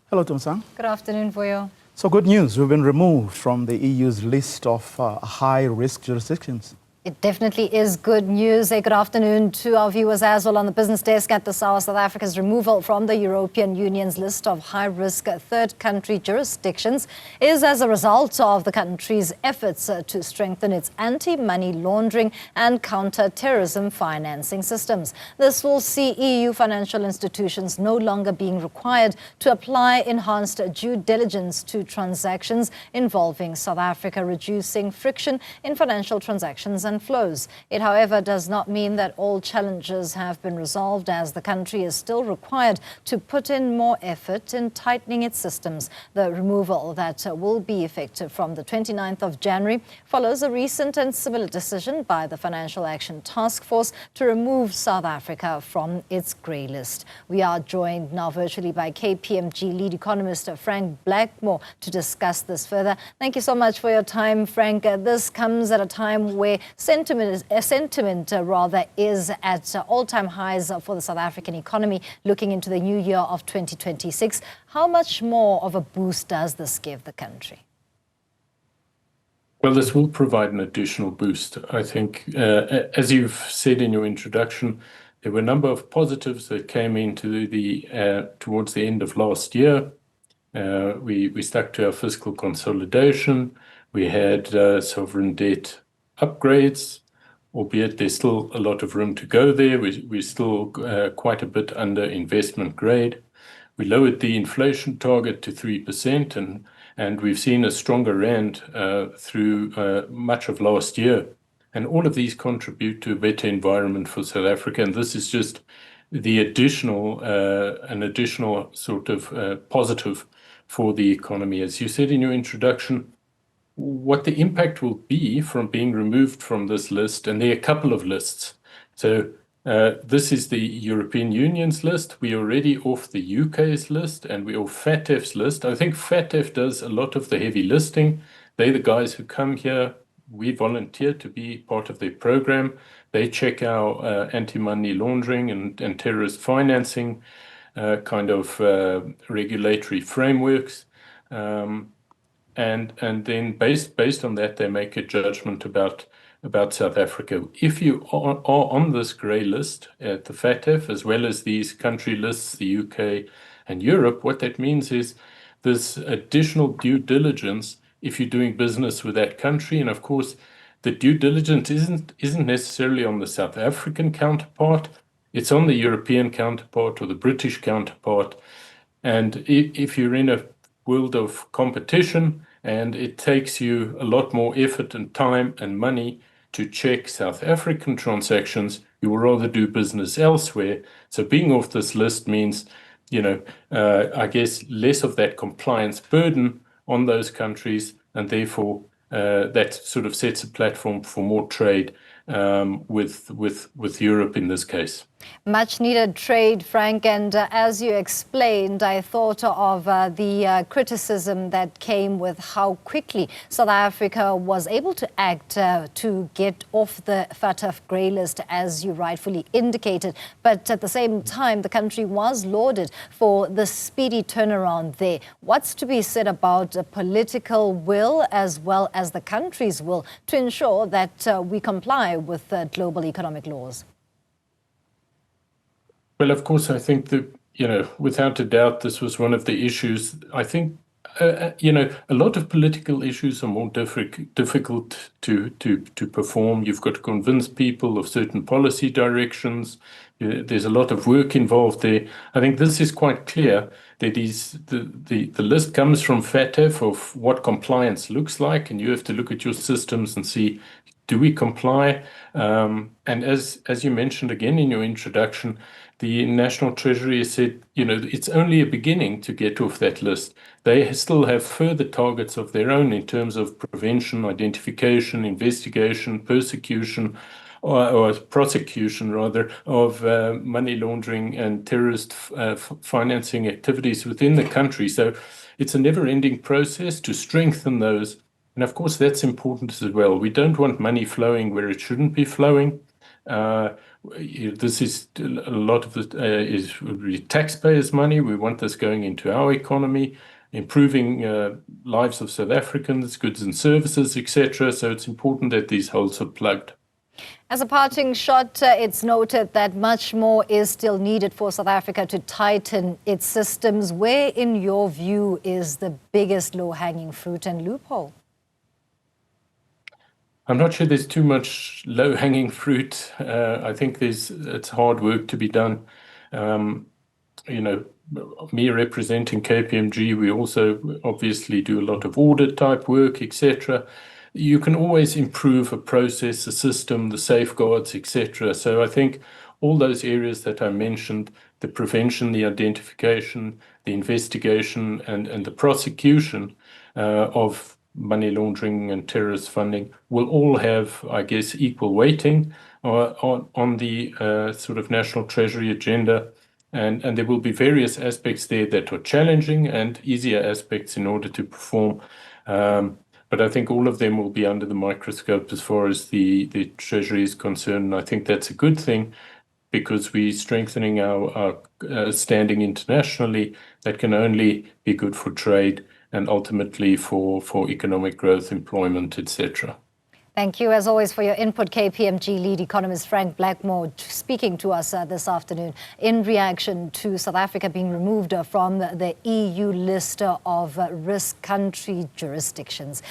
Hello, Tumisang. Good afternoon, Voyo. So good news, we've been removed from the EU's list of high-risk jurisdictions. It definitely is good news. Good afternoon to our viewers as well on the business desk at this hour. South Africa's removal from the European Union's list of high-risk third country jurisdictions is as a result of the country's efforts to strengthen its anti-money laundering and counter-terrorism financing systems. This will see EU financial institutions no longer being required to apply enhanced due diligence to transactions involving South Africa, reducing friction in financial transactions and flows. It, however, does not mean that all challenges have been resolved, as the country is still required to put in more effort in tightening its systems. The removal that will be effective from the 29th of January follows a recent and similar decision by the Financial Action Task Force to remove South Africa from its grey list. We are joined now virtually by KPMG lead economist Frank Blackmore to discuss this further. Thank you so much for your time, Frank. This comes at a time where sentiment is at all-time highs for the South African economy looking into the new year of 2026. How much more of a boost does this give the country? Well, this will provide an additional boost. I think, as you've said in your introduction, there were a number of positives that came into towards the end of last year. We stuck to our fiscal consolidation. We had sovereign debt upgrades, albeit there's still a lot of room to go there. We're still quite a bit under investment grade. We lowered the inflation target to 3%, and we've seen a stronger rand through much of last year. And all of these contribute to a better environment for South Africa. And this is just the an additional sort of positive for the economy. As you said in your introduction, what the impact will be from being removed from this list, and there are a couple of lists. So this is the European Union's list. We're already off the UK's list, and we're off FATF's list. I think FATF does a lot of the heavy listing. They're the guys who come here. We volunteer to be part of their program. They check our anti-money laundering and terrorist financing kind of regulatory frameworks. And then based on that, they make a judgment about South Africa. If you are on this grey list at the FATF, as well as these country lists, the UK and Europe, what that means is there's additional due diligence if you're doing business with that country. And of course, the due diligence isn't necessarily on the South African counterpart. It's on the European counterpart or the British counterpart. And if you're in a world of competition, and it takes you a lot more effort and time and money to check South African transactions, you will rather do business elsewhere. So being off this list means, I guess, less of that compliance burden on those countries, and therefore that sort of sets a platform for more trade with Europe in this case. Much needed trade, Frank, and as you explained, I thought of the criticism that came with how quickly South Africa was able to act to get off the FATF grey list, as you rightfully indicated. But at the same time, the country was lauded for the speedy turnaround there. What's to be said about political will as well as the country's will to ensure that we comply with global economic laws? Well, of course, I think that, without a doubt, this was one of the issues. I think, a lot of political issues are more difficult to perform. You've got to convince people of certain policy directions. There's a lot of work involved there. I think this is quite clear that the list comes from FATF of what compliance looks like, and you have to look at your systems and see, do we comply? And as you mentioned again in your introduction, the National Treasury has said, it's only a beginning to get off that list. They still have further targets of their own in terms of prevention, identification, investigation, persecution, or prosecution rather, of money laundering and terrorist financing activities within the country. So it's a never-ending process to strengthen those. And of course, that's important as well. We don't want money flowing where it shouldn't be flowing. This is a lot of it is really taxpayers' money. We want this going into our economy, improving lives of South Africans, goods and services, etc. So it's important that these holes are plugged. As a parting shot, it's noted that much more is still needed for South Africa to tighten its systems. Where, in your view, is the biggest low-hanging fruit and loophole? I'm not sure there's too much low-hanging fruit. I think it's hard work to be done. Me representing KPMG, we also obviously do a lot of audit type work, etc. You can always improve a process, a system, the safeguards, etc. So I think all those areas that I mentioned, the prevention, the identification, the investigation, and the prosecution of money laundering and terrorist funding will all have, I guess, equal weighting on the sort of national treasury agenda. And there will be various aspects there that are challenging and easier aspects in order to perform. But I think all of them will be under the microscope as far as the Treasury is concerned. And I think that's a good thing because we're strengthening our standing internationally. That can only be good for trade and ultimately for economic growth, employment, etc. Thank you, as always, for your input, KPMG lead economist Frank Blackmore, speaking to us this afternoon in reaction to South Africa being removed from the EU list of risk country jurisdictions.